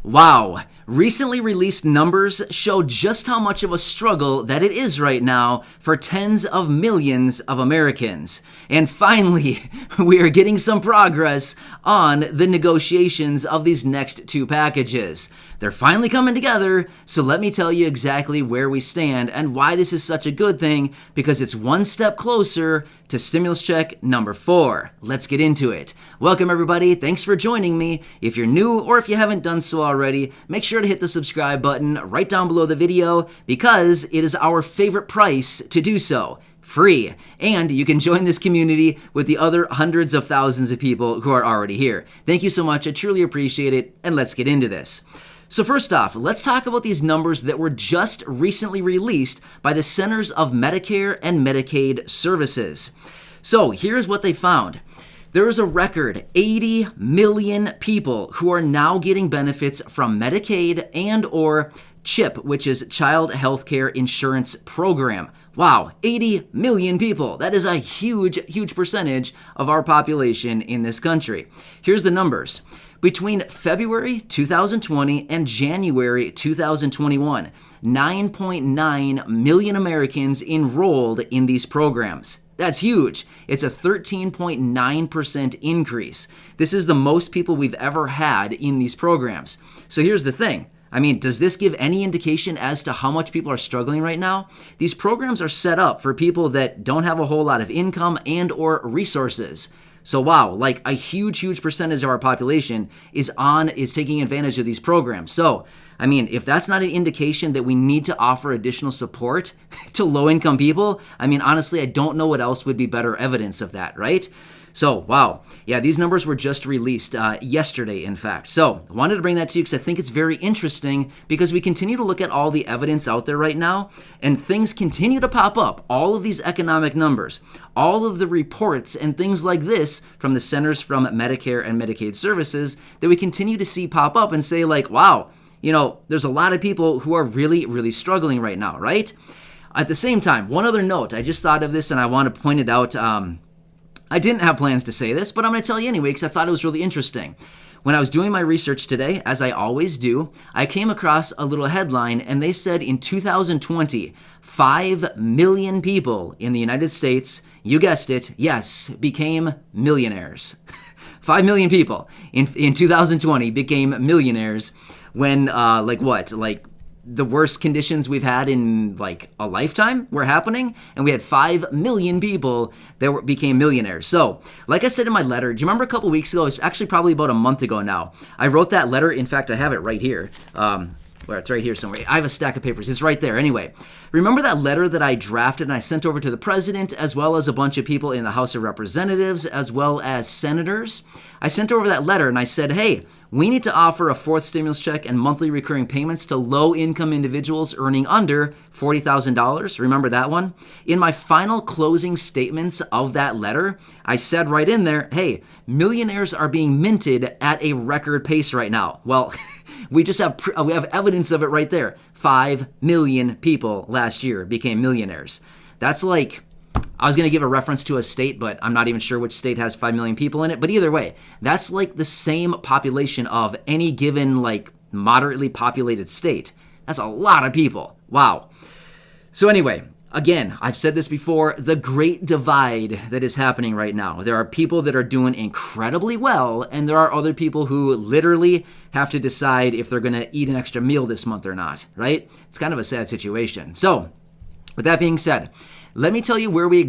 Wow. Recently released numbers show just how much of a struggle that it is right now for tens of millions of Americans. And finally, we are getting some progress on the negotiations of these next two packages. They're finally coming together, so let me tell you exactly where we stand and why this is such a good thing, because it's one step closer to stimulus check number 4. Let's get into it. Welcome everybody, thanks for joining me. If you're new or if you haven't done so already, make sure to hit the subscribe button right down below the video because it is our favorite price to do so. Free. And you can join this community with the other hundreds of thousands of people who are already here. Thank you so much, I truly appreciate it, and let's get into this. So first off, let's talk about these numbers that were just recently released by the Centers of Medicare and Medicaid Services. So here's what they found. There is a record 80 million people who are now getting benefits from Medicaid and or CHIP, which is Child Healthcare Insurance Program. Wow, 80 million people. That is a huge percentage of our population in this country. Here's the numbers. Between February 2020 and January 2021, 9.9 million Americans enrolled in these programs. That's huge. It's a 13.9% increase. This is the most people we've ever had in these programs. So here's the thing. I mean, does this give any indication as to how much people are struggling right now? These programs are set up for people that don't have a whole lot of income and or resources. So wow, like a huge percentage of our population is taking advantage of these programs. So, I mean, if that's not an indication that we need to offer additional support to low-income people, I mean, honestly, I don't know what else would be better evidence of that, right? So, wow. Yeah, these numbers were just released yesterday, in fact. So, I wanted to bring that to you because I think it's very interesting because we continue to look at all the evidence out there right now, and things continue to pop up. All of these economic numbers, all of the reports and things like this from the Centers from Medicare and Medicaid Services that we continue to see pop up and say like, wow, you know, there's a lot of people who are really struggling right now, right? At the same time, one other note, I just thought of this and I want to point it out. I didn't have plans to say this, but I'm going to tell you anyway because I thought it was really interesting. When I was doing my research today, as I always do, I came across a little headline and they said in 2020, 5 million people in the United States, you guessed it, yes, became millionaires. 5 million people in 2020 became millionaires when, the worst conditions we've had in like a lifetime were happening, and we had 5 million people that became millionaires. So, like I said in my letter, do you remember a couple weeks ago, it's actually probably about a month ago now, I wrote that letter. In fact, I have it right here. Where it's right here somewhere. I have a stack of papers. It's right there. Anyway, remember that letter that I drafted and I sent over to the president as well as a bunch of people in the House of Representatives as well as senators? I sent over that letter and I said, hey, we need to offer a fourth stimulus check and monthly recurring payments to low-income individuals earning under $40,000. Remember that one? In my final closing statements of that letter, I said right in there, hey, millionaires are being minted at a record pace right now. Well, we have evidence of it right there. 5 million people last year became millionaires. That's like, I was going to give a reference to a state, but I'm not even sure which state has 5 million people in it. But either way, that's like the same population of any given like moderately populated state. That's a lot of people. Wow. So anyway, again, I've said this before, the great divide that is happening right now. There are people that are doing incredibly well, and there are other people who literally have to decide if they're going to eat an extra meal this month or not, right? It's kind of a sad situation. So, with that being said, let me tell you where we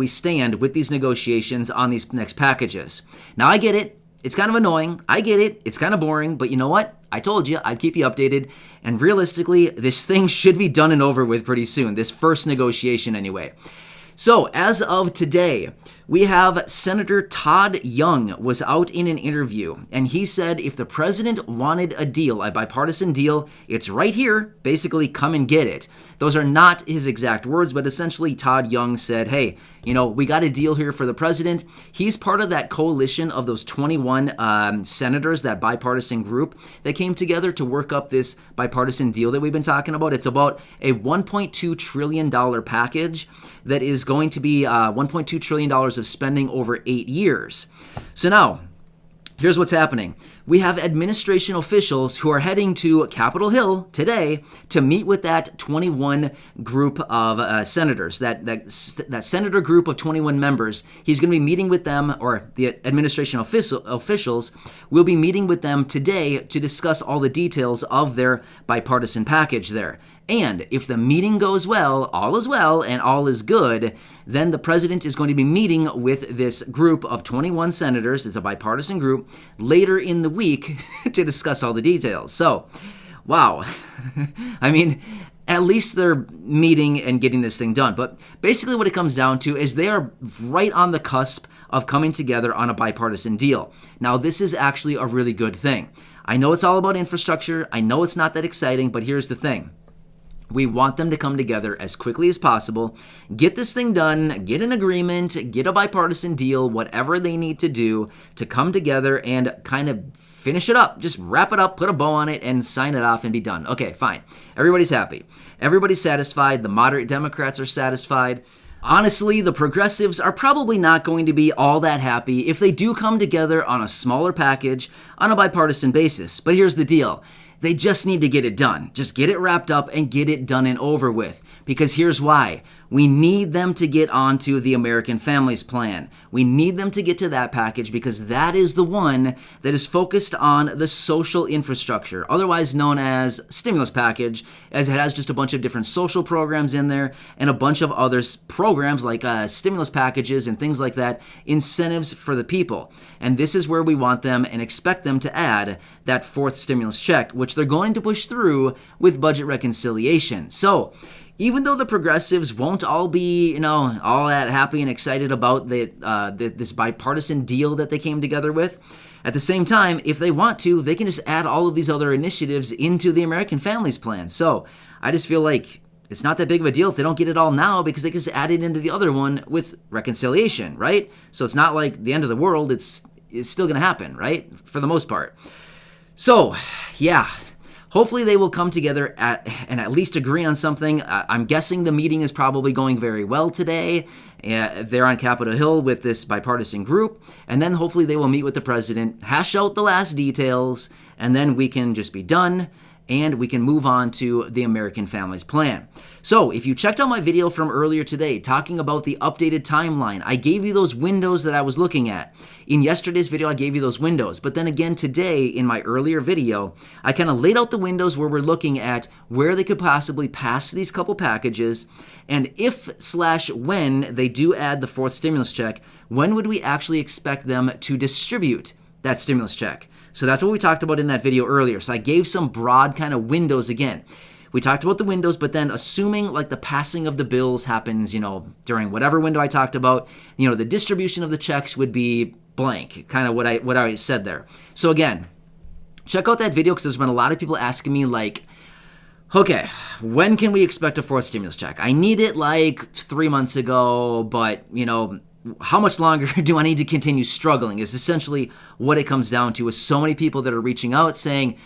stand with these negotiations on these next packages. Now, I get it. It's kind of annoying. I get it. It's kind of boring. But you know what? I told you I'd keep you updated. And realistically, this thing should be done and over with pretty soon. This first negotiation anyway. So as of today, we have Senator Todd Young was out in an interview, and he said if the president wanted a deal, a bipartisan deal, it's right here. Basically, come and get it. Those are not his exact words, but essentially Todd Young said, hey, we got a deal here for the president. He's part of that coalition of those 21 senators, that bipartisan group that came together to work up this bipartisan deal that we've been talking about. It's about a $1.2 trillion package that is going to be $1.2 trillion of spending over 8 years. So now, Here's what's happening. We have administration officials who are heading to Capitol Hill today to meet with that 21 group of senators, that senator group of 21 members. He's going to be meeting with them, or the administration officials will be meeting with them today to discuss all the details of their bipartisan package there. And if the meeting goes well, all is well and all is good, then the president is going to be meeting with this group of 21 senators, it's a bipartisan group, later in the week to discuss all the details. So, wow. I mean, at least they're meeting and getting this thing done. But basically what it comes down to is they are right on the cusp of coming together on a bipartisan deal. Now, this is actually a really good thing. I know it's all about infrastructure. I know it's not that exciting, but here's the thing. We want them to come together as quickly as possible, get this thing done, get an agreement, get a bipartisan deal, whatever they need to do to come together and kind of finish it up. Just wrap it up, put a bow on it, and sign it off and be done. Okay, fine. Everybody's happy. Everybody's satisfied. The moderate Democrats are satisfied. Honestly, the progressives are probably not going to be all that happy if they do come together on a smaller package on a bipartisan basis. But here's the deal. They just need to get it done. Just get it wrapped up and get it done and over with. Because here's why. We need them to get onto the American Families Plan. We need them to get to that package because that is the one that is focused on the social infrastructure, otherwise known as stimulus package, as it has just a bunch of different social programs in there and a bunch of other programs like stimulus packages and things like that, incentives for the people. And this is where we want them and expect them to add that fourth stimulus check, which they're going to push through with budget reconciliation. So, even though the progressives won't all be, all that happy and excited about this bipartisan deal that they came together with, at the same time, if they want to, they can just add all of these other initiatives into the American Families Plan. So I just feel like it's not that big of a deal if they don't get it all now because they can just add it into the other one with reconciliation, right? So it's not like the end of the world. It's still going to happen, right? For the most part. So, yeah. Hopefully they will come together and at least agree on something. I'm guessing the meeting is probably going very well today. They're on Capitol Hill with this bipartisan group. And then hopefully they will meet with the president, hash out the last details, and then we can just be done and we can move on to the American Families Plan. So if you checked out my video from earlier today talking about the updated timeline, I gave you those windows that I was looking at. In yesterday's video, I gave you those windows. But then again today, in my earlier video, I kind of laid out the windows where we're looking at where they could possibly pass these couple packages, and if/when they do add the fourth stimulus check, when would we actually expect them to distribute that stimulus check? So that's what we talked about in that video earlier. So I gave some broad kind of windows again. We talked about the windows, but then assuming like the passing of the bills happens, during whatever window I talked about, the distribution of the checks would be blank, kind of what I said there. So again, check out that video because there's been a lot of people asking me like, okay, when can we expect a fourth stimulus check? I need it like 3 months ago, but how much longer do I need to continue struggling is essentially what it comes down to, with so many people that are reaching out saying,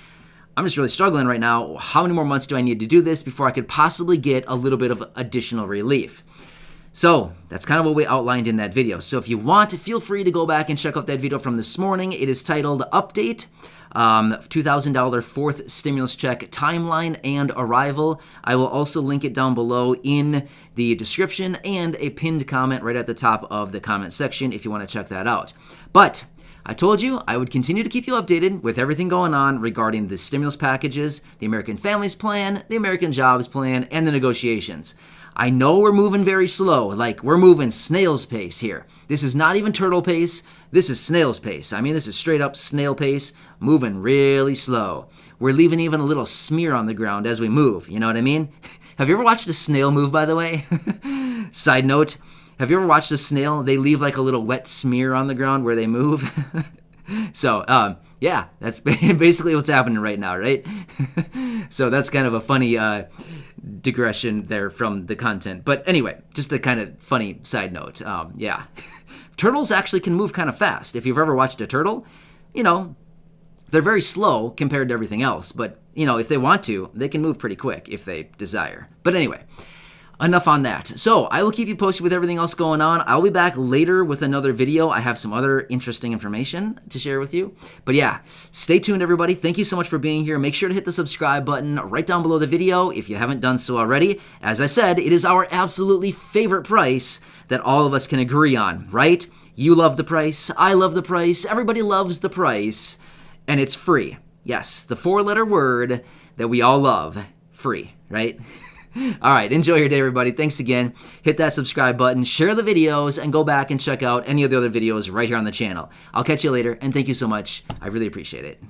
I'm just really struggling right now. How many more months do I need to do this before I could possibly get a little bit of additional relief? So that's kind of what we outlined in that video. So if you want, feel free to go back and check out that video from this morning. It is titled Update, $2,000 fourth stimulus check timeline and arrival. I will also link it down below in the description and a pinned comment right at the top of the comment section if you want to check that out. But I told you I would continue to keep you updated with everything going on regarding the stimulus packages, the American Families Plan, the American Jobs Plan, and the negotiations. I know we're moving very slow, like we're moving snail's pace here. This is not even turtle pace, this is snail's pace. I mean, this is straight up snail pace, moving really slow. We're leaving even a little smear on the ground as we move, you know what I mean? Have you ever watched a snail move, by the way? Side note, have you ever watched a snail? They leave like a little wet smear on the ground where they move. So, yeah, that's basically what's happening right now, right? So that's kind of a funny digression there from the content. But anyway, just a kind of funny side note. Yeah, turtles actually can move kind of fast. If you've ever watched a turtle, they're very slow compared to everything else. But, if they want to, they can move pretty quick if they desire. But anyway, enough on that. So I will keep you posted with everything else going on. I'll be back later with another video. I have some other interesting information to share with you. But yeah, stay tuned, everybody. Thank you so much for being here. Make sure to hit the subscribe button right down below the video if you haven't done so already. As I said, it is our absolutely favorite price that all of us can agree on, right? You love the price. I love the price. Everybody loves the price. And it's free. Yes, the four-letter word that we all love. Free, right? All right, enjoy your day, everybody. Thanks again. Hit that subscribe button, share the videos, and go back and check out any of the other videos right here on the channel. I'll catch you later, and thank you so much. I really appreciate it.